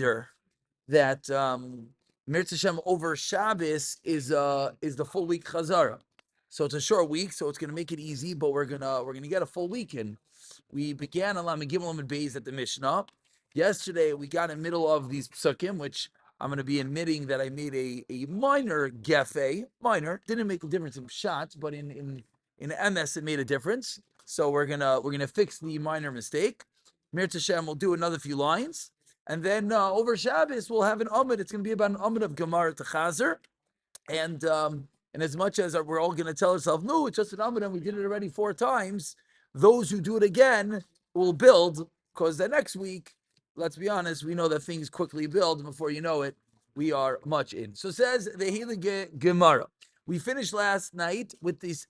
reminder that Mirza Hashem over Shabbos is the full week Chazara. So it's a short week, so it's going to make it easy. But we're gonna get a full week in. We began on Lamed Gimel and Beis at the Mishnah. Yesterday we got in the middle of these psukim, which I'm going to be admitting that I made a minor gefe. Minor, didn't make a difference in shots, but in MS it made a difference. So we're gonna fix the minor mistake. Mirza Hashem will do another few lines. And then over Shabbos, we'll have an Amud. It's going to be about an Amud of Gemara to Chazer. And as much as we're all going to tell ourselves, no, it's just an Amud and we did it already 4 times, those who do it again will build, because the next week, let's be honest, we know that things quickly build, and before you know it, we are much in. So says the Heilige Gemara. We finished last night with this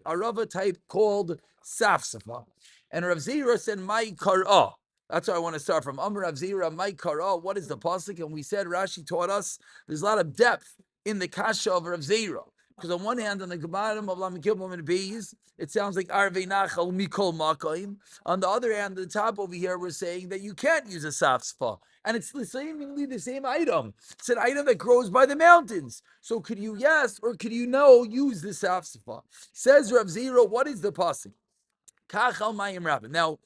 Arava type called Safsafa. And Rav Zira said, my Kar'ah. That's where I want to start from. Amr Rav Zira, my Kar'ah. What is the pasuk? And we said, Rashi taught us, there's a lot of depth in the kasha of Rav Zira. Because on one hand, on the bottom of Lamed Gimel and Beis, it sounds like Arvei Nachal Mikol Makayim. On the other hand, the top over here, we're saying that you can't use a safsfa. And it's seemingly the same item. It's an item that grows by the mountains. So could you yes or could you no use the safsfa? Says Rav Zira, what is the pasuk? Kachal Mayim Rabin. Now,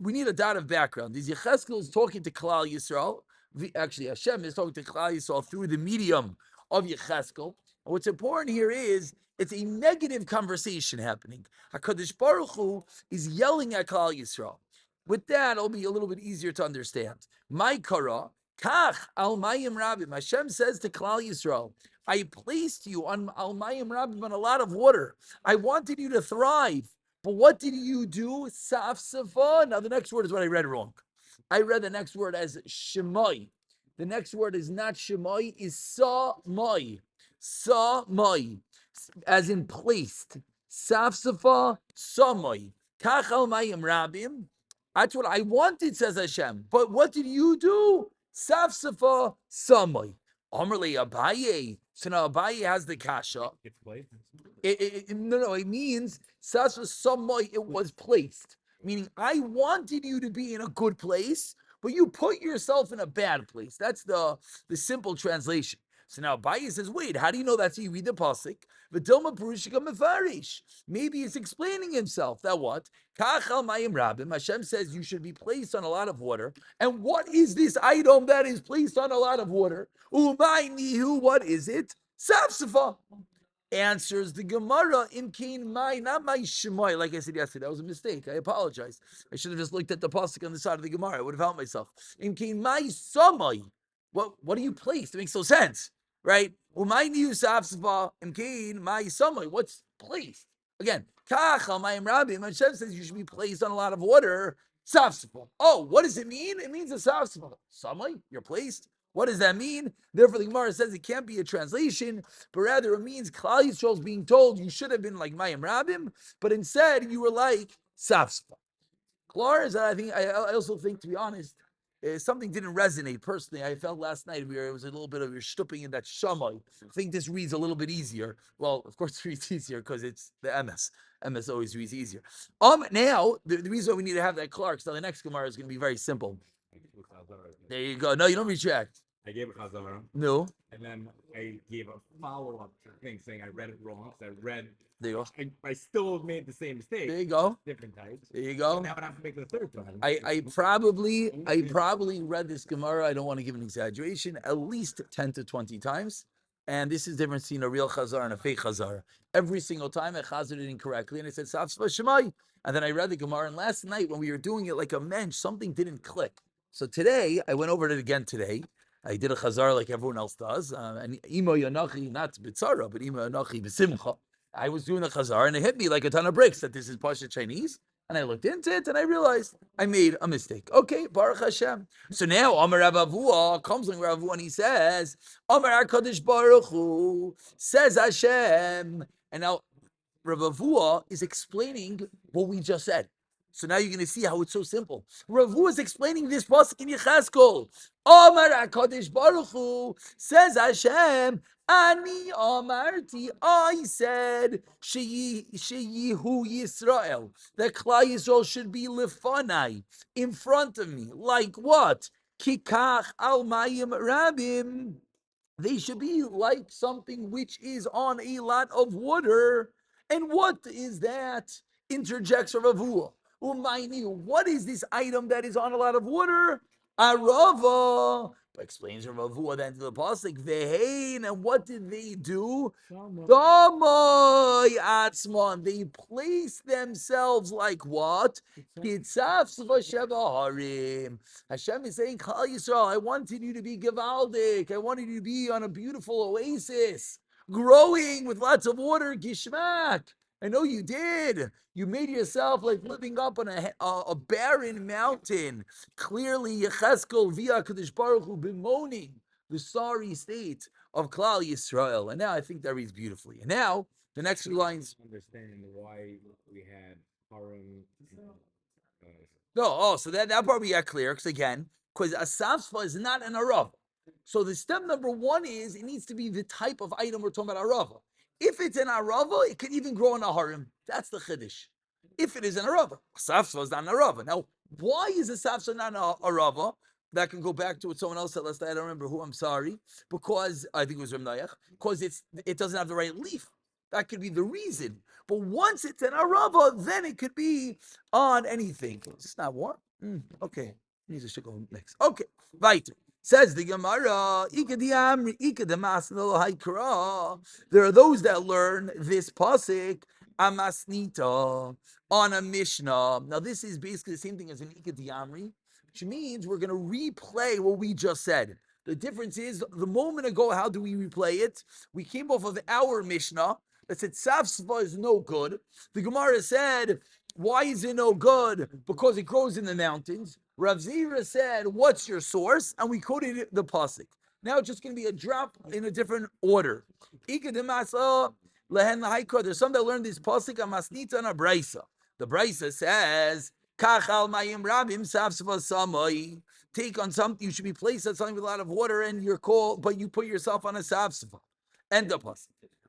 we need a dot of background. These Yecheskel is talking to Klal Yisrael. Actually, Hashem is talking to Klal Yisrael through the medium of Yecheskel. And what's important here is it's a negative conversation happening. HaKadosh Baruch Hu is yelling at Klal Yisrael. With that, it'll be a little bit easier to understand. My kara, kach al mayim rabim. Hashem says to Klal Yisrael, I placed you on al mayim rabim on a lot of water. I wanted you to thrive. But what did you do? Safsafa. Now the next word is what I read wrong. I read the next word as shemai. The next word is not shemai, is sa-mai. Sa-mai. As in placed. Safsafa, sa-mai. Kachal mayim rabim. That's what I wanted, says Hashem. But what did you do? Safsafa, sa-mai. Amrli Abaye. So now Abaye has the kasha. It's placed. No, it means it was placed. Meaning, I wanted you to be in a good place, but you put yourself in a bad place. That's the simple translation. So now Abaye says, wait, how do you know that's you read the pasuk? V'dilma Purushika Mefarish. Maybe he's explaining himself. That what? Kachal Mayim Rabim. Hashem says you should be placed on a lot of water. And what is this item that is placed on a lot of water? Umay nihu, what is it? Safsafa. Answers the Gemara in Kain Mai, not my Shemoy. Like I said yesterday, that was a mistake. I apologize. I should have just looked at the pasuk on the side of the Gemara. I would have helped myself. In Kain Mai Samai. What do you place? It makes no sense, right? Umay nihu safsafa in Kain Mai Samai. What's placed? Again, Kachal Mayim Rabim. Hashem says you should be placed on a lot of water. Safsafa. Oh, what does it mean? It means a safsafa. Samai, you're placed. What does that mean? Therefore, the Gemara says it can't be a translation, but rather it means Klal Yisrael is being told you should have been like Mayim Rabim, but instead you were like Safsfa. Klar is that I also think, to be honest, something didn't resonate personally. I felt last night it was a little bit of your stupping in that Shammai. I think this reads a little bit easier. Well, of course it reads easier because it's the MS. MS always reads easier. Now the reason why we need to have that Clark, so the next Gemara is going to be very simple. There you go. No, you don't retract. I gave a chazara. No. And then I gave a follow-up thing saying I read it wrong. So I read. There you go. I still made the same mistake. There you go. Different types. There you go. So now I have to make the third time. I probably read this Gemara. I don't want to give an exaggeration. At least 10 to 20 times. And this is different between a real chazar and a fake chazar. Every single time I chazared it incorrectly, and I said Safsva Shemai. And then I read the Gemara. And last night when we were doing it like a mensch, something didn't click. So today I went over it again today. I did a chazar like everyone else does. And Imo Yanachi, not Bitzara, but Imo Yanachi B'Simcha. I was doing the chazar and it hit me like a ton of bricks that this is Pasha Chinese. And I looked into it and I realized I made a mistake. Okay, Baruch Hashem. So now Amar Rav Avua comes along Rav Avua and he says, Amar HaKadosh Baruch Hu, says Hashem. And now Rav Avua is explaining what we just said. So now you're going to see how it's so simple. Rav Avua is explaining this pasuk in Yecheskel. Amar HaKadosh Baruch Hu, says Hashem, Ani Amarti, I said, Sheyihu Yisrael, that Klal Yisrael should be lefanai, in front of me. Like what? Kikach al mayim rabim. They should be like something which is on a lot of water. And what is that? Interjects Ravua. Umayni, what is this item that is on a lot of water? Arava. Explains Ravua then to the pasuk. Vehein, and what did they do? Damoy atzmon. They place themselves like what? Kitzaf Harim. Hashem is saying, Chal Yisrael, I wanted you to be Gavaldik. I wanted you to be on a beautiful oasis, growing with lots of water, Gishmak. I know you did. You made yourself like living up on a barren mountain. Clearly, Yecheskel via Kadosh Baruch Hu bemoaning the sorry state of Klal Yisrael. And now I think that reads beautifully. And now the next few lines. Understand why we had Harim. No, so that part we got clear, because again, because a safsfa is not an arava. So the step number one is it needs to be the type of item we're talking about arava. If it's an arava, it could even grow in a harim. That's the chiddush. If it is an arava, a safsfa is not an arava. Now, why is a safsfa not an arava? That can go back to what someone else said last night. I don't remember who. I'm sorry, because I think it was Ramnayach. Because it doesn't have the right leaf. That could be the reason. But once it's an arava, then it could be on anything. It's not warm. Okay, needs to go next. Okay, weiter. Says the Gemara, there are those that learn this pasuk amasnita on a mishnah. Now this is basically the same thing as an ikadiyamri, which means we're going to replay what we just said. The difference is the moment ago, how do we replay it? We came off of our mishnah that said safsva is no good. The Gemara said, why is it no good? Because it grows in the mountains. Rav Zira said, what's your source? And we quoted the pasuk. Now it's just going to be a drop in a different order. There's some that learned this pasuk amasnita and a brisa. The brisa says, Kachal mayim rabim safsva samai. Take on something, you should be placed on something with a lot of water, and you're called, but you put yourself on a safsva. End of pasuk.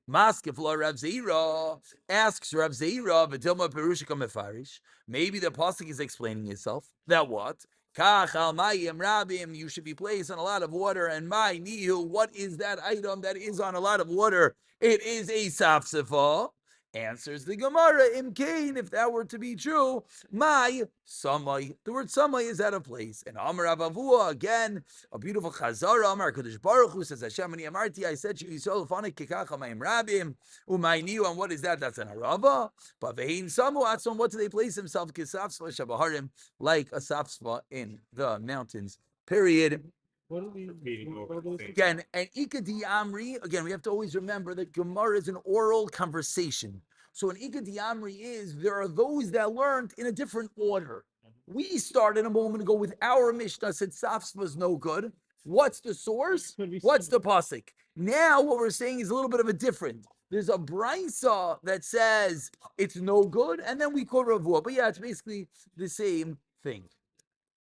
Maskef la Rav Zira asks Rav Zira v'tilma perushika mefarish. Maybe the pasuk is explaining itself. That what? Kachal mayim rabim. You should be placed on a lot of water. And my nihu. What is that item that is on a lot of water? It is a safsefa. Answers the Gemara, Imkain, if that were to be true, my samai. The word samai is out of place. And Amar Avavua, again, a beautiful chazara. Amar Kadosh Baruch Hu says, Hashem ani amarti, I said to you, Yisrael fanik kikacha mayim rabim, umayniu, and what is that? That's an arava. But vehin samu atzon, what do they place themselves? Kisafsva shabaharim, like a safsva in the mountains. Period. Again, and Ikadi Amri, again, we have to always remember that Gemara is an oral conversation. So an Ikadi Amri is, there are those that learned in a different order. We started a moment ago with our Mishnah, said Safsva is no good. What's the source? What's the pasuk? Now what we're saying is a little bit of a different. There's a brisa that says it's no good, and then we quote Ravua. But yeah, it's basically the same thing.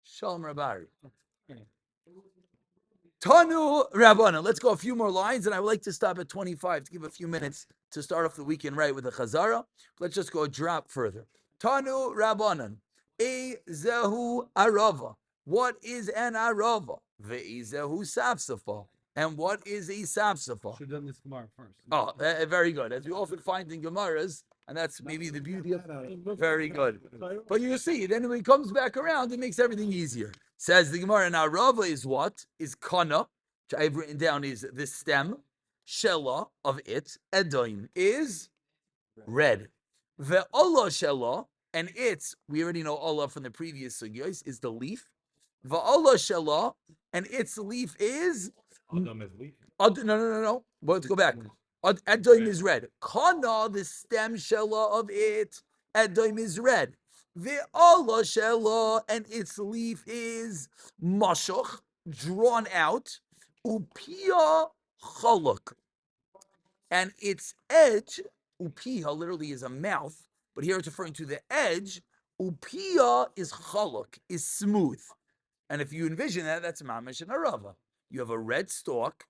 Shalom Rabari. Tanu Rabbana. Let's go a few more lines, and I would like to stop at 25 to give a few minutes to start off the weekend right with a chazara. Let's just go a drop further. Tanu Rabbanan. Zehu arava. What is an arava? Ve'izehu safsafa. And what is a safsafa? Should have done this Gemara first. Oh, very good. As we often find in Gemaras, and that's maybe the beauty of very good. But you see, then when it comes back around, it makes everything easier. Says the Gemara, now Rava is what? Is kana, which I've written down is the stem. Shella of it, Edoim, is red. Ve'olah shella, and it's, we already know Allah from the previous sugyos, is the leaf. Ve'olah shella, and its leaf is... Adam is leaf. No. Well, let's go back. Edoim is red. Kana, the stem shella of it, Edoim is red. Ve'olah shella, and its leaf is mashuch, drawn out. Upia chaluk, and its edge, upia literally is a mouth, but here it's referring to the edge. Upia is chaluk, is smooth. And if you envision that, that's mamish and arava. You have a red stalk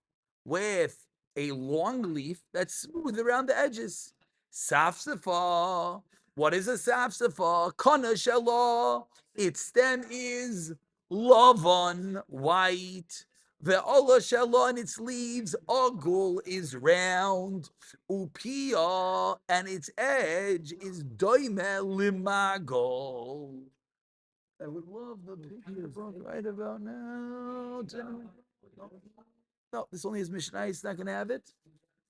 with a long leaf that's smooth around the edges. Safsafa. What is a safsafa? Kana shela. Its stem is Lavon, white. Ve'ola shalon, its leaves. Ogul is round. Upia, and its edge is doime limagol. I would love the picture right about now. No, this only has Mishnah. It's not going to have it.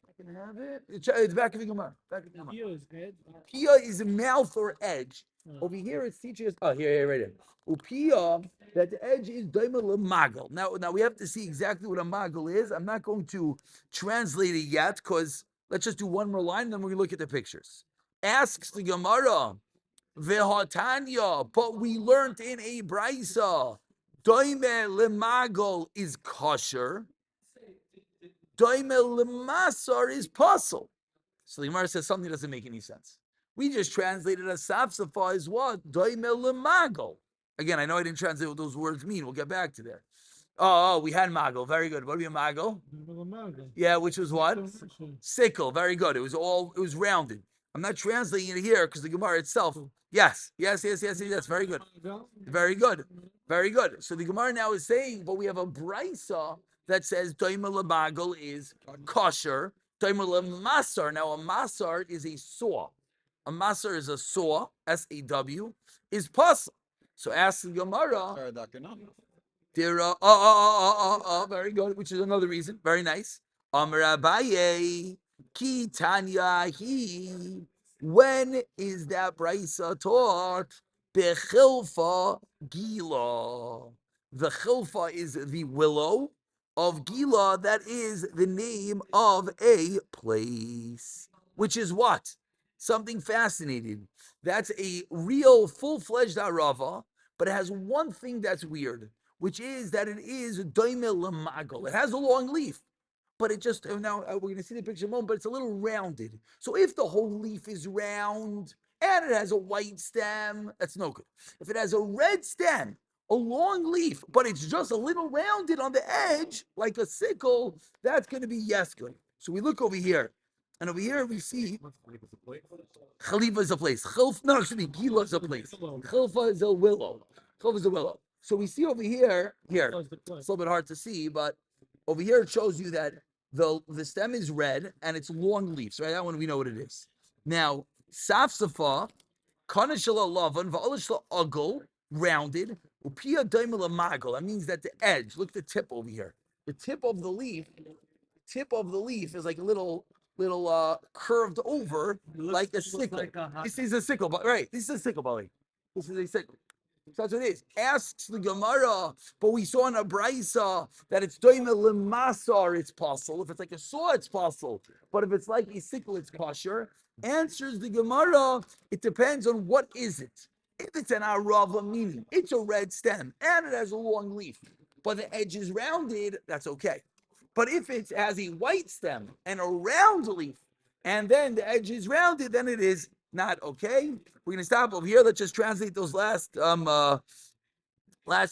I can have it. It's back of the Gemara. Back of the Gemara. Pia is mouth or edge. Over here, it's teaching us. Oh, here, right here. Upia, that the edge is daima lemagel. Now we have to see exactly what a magel is. I'm not going to translate it yet because let's just do one more line, and then we're going to look at the pictures. Asks the Gemara, Vehatanya, but we learned in a brisa, daime lemagel is kosher. Daime lemasar is puzzle. So the Gemara says something doesn't make any sense. We just translated as safsafa is what? Daime lemagel. Again, I know I didn't translate what those words mean. We'll get back to there. Oh, we had magel. Very good. What do we have magel? Yeah, which was what? Sickle. Very good. It was rounded. I'm not translating it here because the Gemara itself. Yes. Very good. Very good. Very good. So the Gemara now is saying, but we have a brisa that says daime lemagel is kosher. Daime lemasar. Now a masar is a saw. A masar is a saw. SAW is puzzle. So ask the Gemara. Very good, which is another reason. Very nice. Amar Abaye, Ki Tanya Hi. When is that brisa taught? Bechilfa Gila. The chilfa is the willow of Gila. That is the name of a place. Which is what? Something fascinating. That's a real full-fledged arava, but it has one thing that's weird, which is that it is daime lemagel. It has a long leaf, but it just, now we're going to see the picture in a moment, but it's a little rounded. So if the whole leaf is round and it has a white stem, that's no good. If it has a red stem, a long leaf, but it's just a little rounded on the edge, like a sickle, that's going to be yes good. So we look over here, and over here we see Khalifa is a place. Gila is a place. Khilfa is a willow. Khilfa is a willow. So we see over here, it's a little bit hard to see, but over here it shows you that the stem is red and it's long leaves, right? That one we know what it is. Now, safsafa, kanashala lavan, va'alashla uggle, rounded, upia daimala magal. That means that the edge, look at the tip over here. The tip of the leaf is like a little curved over like a sickle. This is a sickle, but right. This is a sickle, Bali. This is a sickle. So that's what it is. Asks the Gemara, but we saw in a brisa that it's doime lemasar, it's possible. If it's like a saw, it's possible. But if it's like a sickle, it's kosher. Answers the Gemara, it depends on what is it. If it's an arava, meaning it's a red stem and it has a long leaf, but the edge is rounded, that's okay. But if it has a white stem and a round leaf, and then the edge is rounded, then it is not okay. We're going to stop over here. Let's just translate those last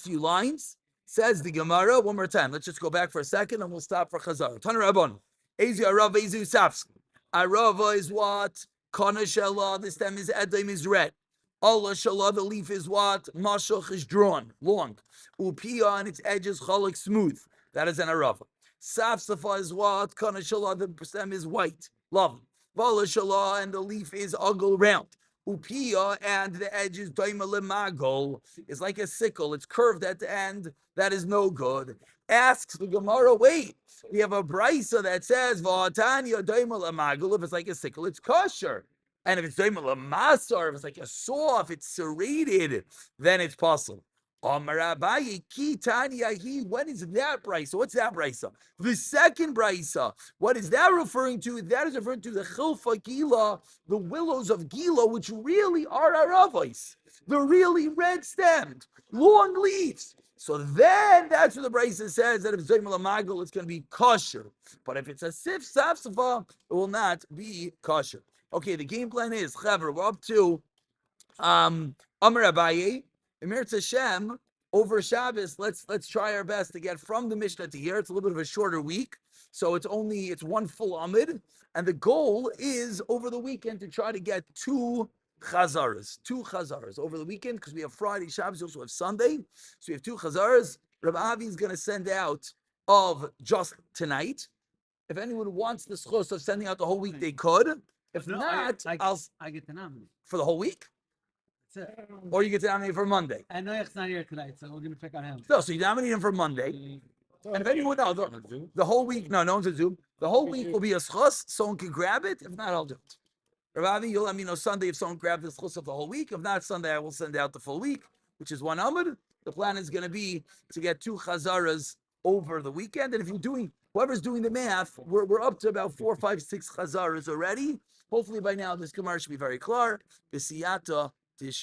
few lines. Says the Gemara one more time. Let's just go back for a second, and we'll stop for Chazar. Tana Rabban. Ezi Arava Ezu Safs. Arava is what? Kana Shala. The stem is Edom is red. Allah Shala. The leaf is what? Mashach is drawn, long. Upia and its edges chalak smooth. That is an Arava. Safsafa is what? Kana Shala. The stem is white. Lovely. Vala Shala. And the leaf is ugly round. Upia, and the edge is daima lemagol. It's like a sickle. It's curved at the end. That is no good. Asks the Gemara, wait, we have a brisa that says v'atanya daima lemagol. If it's like a sickle, it's kosher. And if it's daima lemasar, if it's like a saw, if it's serrated, then it's possible. When is that brisa? What's that brisa? The second brisa. What is that referring to? That is referring to the chilfa gila, the willows of Gila, which really are aravos. They're really red stemmed, long leaves. So then that's what the brisa says, that if it's Zayim Lamagel, it's going to be kosher. But if it's a sif safsafa, it will not be kosher. Okay, the game plan is, Chaver, we're up to Amar Abaye. Emir Hashem, over Shabbos, let's try our best to get from the Mishnah to here. It's a little bit of a shorter week, so it's one full Amid, and the goal is over the weekend to try to get 2 chazaras, two chazaras over the weekend, because we have Friday, Shabbos, we also have Sunday. So we have two chazaras. Rabbi Avi is going to send out of just tonight. If anyone wants the schos of sending out the whole week, they could. If No, not, I get to nominate. for the whole week, That's it. or you get to nominate for Monday. And Noach's not here tonight, so we're gonna pick on him. No, so you nominate him for Monday. And if anyone else, the whole week, no one's on Zoom. The whole week will be a schos. Someone can grab it. If not, I'll do it. Ravi, you'll let me know Sunday if someone grabbed the schos of the whole week. If not, Sunday I will send out the full week, which is one amud. The plan is going to be to get two chazaras over the weekend. And if you're doing, whoever's doing the math, we're up to about 4, 5, 6 chazaras already. Hopefully by now this gemara should be very clear. B'siyata tishma.